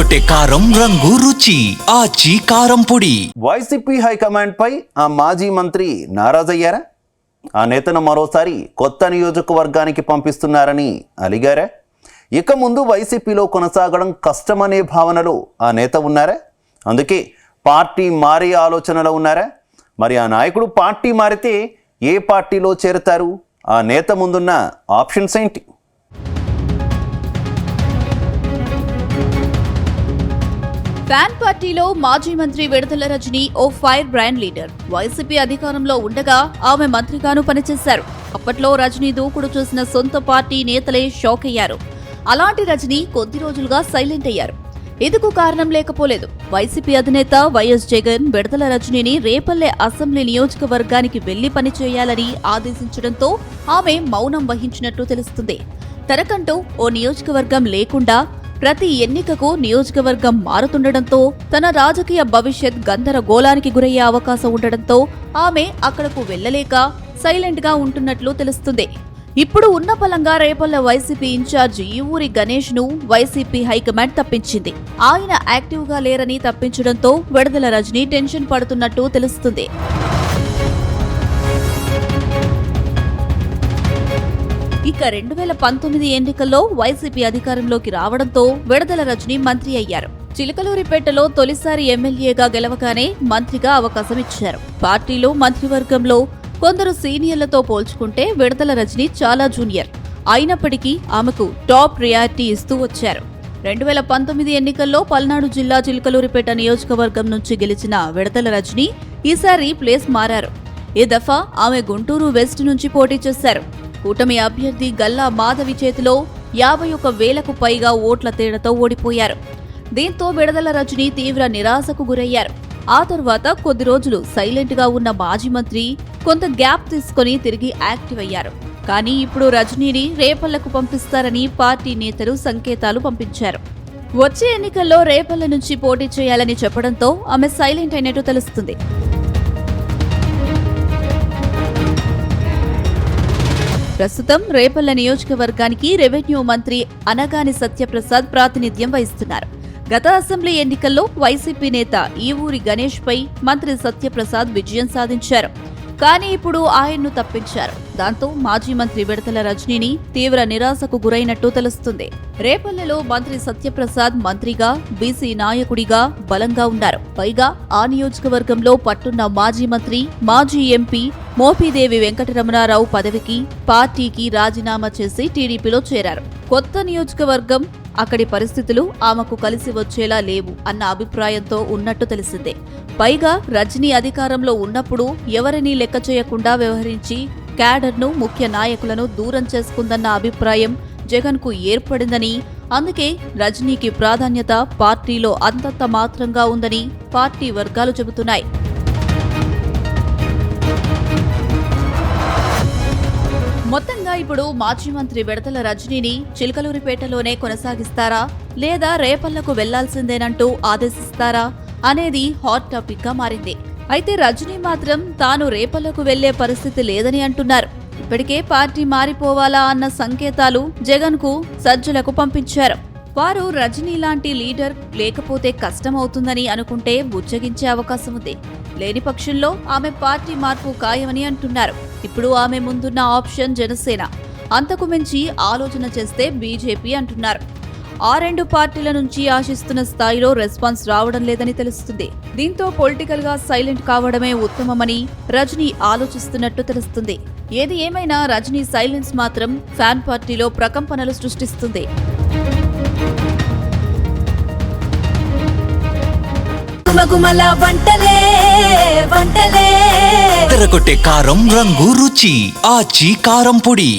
అదరగొట్టే కారం రంగు రుచి ఆచి కారం పొడి. వైసీపీ హైకమాండ్ పై ఆ మాజీ మంత్రి నారాజయ్యారా? ఆ నేతను మరోసారి కొత్త నియోజకవర్గానికి పంపిస్తున్నారని అలిగారా? ఇక ముందు వైసీపీలో కొనసాగడం కష్టమనే భావనలో ఆ నేత ఉన్నారా? అందుకే పార్టీ మారే ఆలోచనలో ఉన్నారా? మరి ఆ నాయకుడు పార్టీ మారితే ఏ పార్టీలో చేరతారు? ఆ నేత ముందున్న ఆప్షన్స్ ఏంటి? ఫ్యాన్ పార్టీలో మాజీ మంత్రి విడదల రజని ఓ ఫైర్ బ్రాండ్ లీడర్. వైసీపీ అధికారంలో ఉండగా ఆమె మంత్రిగాను పనిచేశారు. అప్పట్లో రజనీ దూకుడు చూసిన సొంత పార్టీ నేతలే షాక్ అయ్యారు. అలాంటి రజనీ కొద్ది రోజులుగా సైలెంట్ అయ్యారు. ఇందుకు కారణం లేకపోలేదు. వైసీపీ అధినేత వైఎస్ జగన్ విడదల రజనీని రేపల్లె అసెంబ్లీ నియోజకవర్గానికి వెళ్లి పనిచేయాలని ఆదేశించడంతో ఆమె మౌనం వహించినట్టు తెలుస్తుంది. తనకంటూ ఓ నియోజకవర్గం లేకుండా ప్రతి ఎన్నికకు నియోజకవర్గం మారుతుండటంతో తన రాజకీయ భవిష్యత్ గందరగోళానికి గురయ్యే అవకాశం ఉండడంతో ఆమె అక్కడకు వెళ్లలేక సైలెంట్ గా ఉంటున్నట్లు తెలుస్తుంది. ఇప్పుడు ఉన్న పలంగా రేపల్లె వైసీపీ ఇన్ఛార్జి ఈ ఊరి గణేష్ ను వైసీపీ హైకమాండ్ తప్పించింది. ఆయన యాక్టివ్ గా లేరని తప్పించడంతో విడదల రజనీ టెన్షన్ పడుతున్నట్టు తెలుస్తుంది. ఇక 2019 ఎన్నికల్లో వైసీపీ అధికారంలోకి రావడంతో విడదల రజనీ మంత్రి అయ్యారు. చిలకలూరిపేటలో తొలిసారి ఎమ్మెల్యేగా గెలవగానే మంత్రిగా అవకాశం ఇచ్చారు. పార్టీలో మంత్రివర్గంలో కొందరు సీనియర్లతో పోల్చుకుంటే విడదల రజనీ చాలా జూనియర్. అయినప్పటికీ ఆమెకు టాప్ ప్రయారిటీ ఇస్తూ వచ్చారు. 2019 ఎన్నికల్లో పల్నాడు జిల్లా చిలకలూరిపేట నియోజకవర్గం నుంచి గెలిచిన విడదల రజనీ ఈసారి ప్లేస్ మారారు. ఈ దఫా ఆమె గుంటూరు వెస్ట్ నుంచి పోటీ చేశారు. కూటమి అభ్యర్థి గల్లా మాధవి చేతిలో 51,000కు పైగా ఓట్ల తేడాతో ఓడిపోయారు. దీంతో విడదల రజనీ తీవ్ర నిరాశకు గురయ్యారు. ఆ తర్వాత కొద్ది రోజులు సైలెంట్ గా ఉన్న మాజీ మంత్రి కొంత గ్యాప్ తీసుకుని తిరిగి యాక్టివ్ అయ్యారు. కానీ ఇప్పుడు రజనీని రేపల్లెకు పంపిస్తారని పార్టీ నేతలు సంకేతాలు పంపించారు. వచ్చే ఎన్నికల్లో రేపల్లె నుంచి పోటీ చేయాలని చెప్పడంతో ఆమె సైలెంట్ అయినట్టు తెలుస్తుంది. ప్రస్తుతం రేపల్లె నియోజకవర్గానికి రెవెన్యూ మంత్రి అనగాని సత్యప్రసాద్ ప్రాతినిధ్యం వహిస్తున్నారు. గత అసెంబ్లీ ఎన్నికల్లో వైసీపీ నేత ఈ ఊరి గణేష్ పై మంత్రి సత్యప్రసాద్ విజయం సాధించారు. కానీ ఇప్పుడు ఆయన్ను తప్పించారు. దాంతో మాజీ మంత్రి విడదల రజనీని తీవ్ర నిరాశకు గురైనట్టు తెలుస్తుంది. రేపల్లెలో మంత్రి సత్యప్రసాద్ మంత్రిగా, బీసీ నాయకుడిగా బలంగా ఉన్నారు. పైగా ఆ నియోజకవర్గంలో పట్టున్న మాజీ మంత్రి, మాజీ ఎంపీ మోపిదేవి వెంకటరమణారావు పదవికి, పార్టీకి రాజీనామా చేసి టీడీపీలో చేరారు. కొత్త నియోజకవర్గం, అక్కడి పరిస్థితులు ఆమెకు కలిసి వచ్చేలా లేవు అన్న అభిప్రాయంతో ఉన్నట్టు తెలిసిందే. పైగా రజనీ అధికారంలో ఉన్నప్పుడు ఎవరినీ లెక్క చేయకుండా వ్యవహరించి క్యాడర్ను, ముఖ్య నాయకులను దూరం చేసుకుందన్న అభిప్రాయం జగన్కు ఏర్పడిందని, అందుకే రజనీకి ప్రాధాన్యత పార్టీలో అంతంత మాత్రంగా ఉందని పార్టీ వర్గాలు చెబుతున్నాయి. మొత్తంగా ఇప్పుడు మాజీ మంత్రి విడదల రజనీని చిలకలూరిపేటలోనే కొనసాగిస్తారా లేదా రేపల్లకు వెళ్లాల్సిందేనంటూ ఆదేశిస్తారా అనేది హాట్ టాపిక్ గా మారింది. అయితే రజనీ మాత్రం తాను రేపల్లకు వెళ్లే పరిస్థితి లేదని అంటున్నారు. ఇప్పటికే పార్టీ మారిపోవాలా అన్న సంకేతాలు జగన్ కు, సజ్జలకు పంపించారు. వారు రజనీ లాంటి లీడర్ లేకపోతే కష్టమవుతుందని అనుకుంటే బుజ్జగించే అవకాశం ఉంది. లేని పక్షంలో ఆమె పార్టీ మార్పు ఖాయమని అంటున్నారు. ఇప్పుడు ఆమె ముందున్న ఆప్షన్ జనసేన. అంతకు మించి ఆలోచన చేస్తే బీజేపీ అంటున్నారు. ఆ రెండు పార్టీల నుంచి ఆశిస్తున్న స్థాయిలో రెస్పాన్స్ రావడం లేదని తెలుస్తుంది. దీంతో పొలిటికల్ గా సైలెంట్ కావడమే ఉత్తమమని రజనీ ఆలోచిస్తున్నట్టు తెలుస్తుంది. ఏది ఏమైనా రజనీ సైలెన్స్ మాత్రం ఫ్యాన్ పార్టీలో ప్రకంపనలు సృష్టిస్తుంది. అదరగొట్టే కారం రంగు రుచి ఆచి కారం పొడి.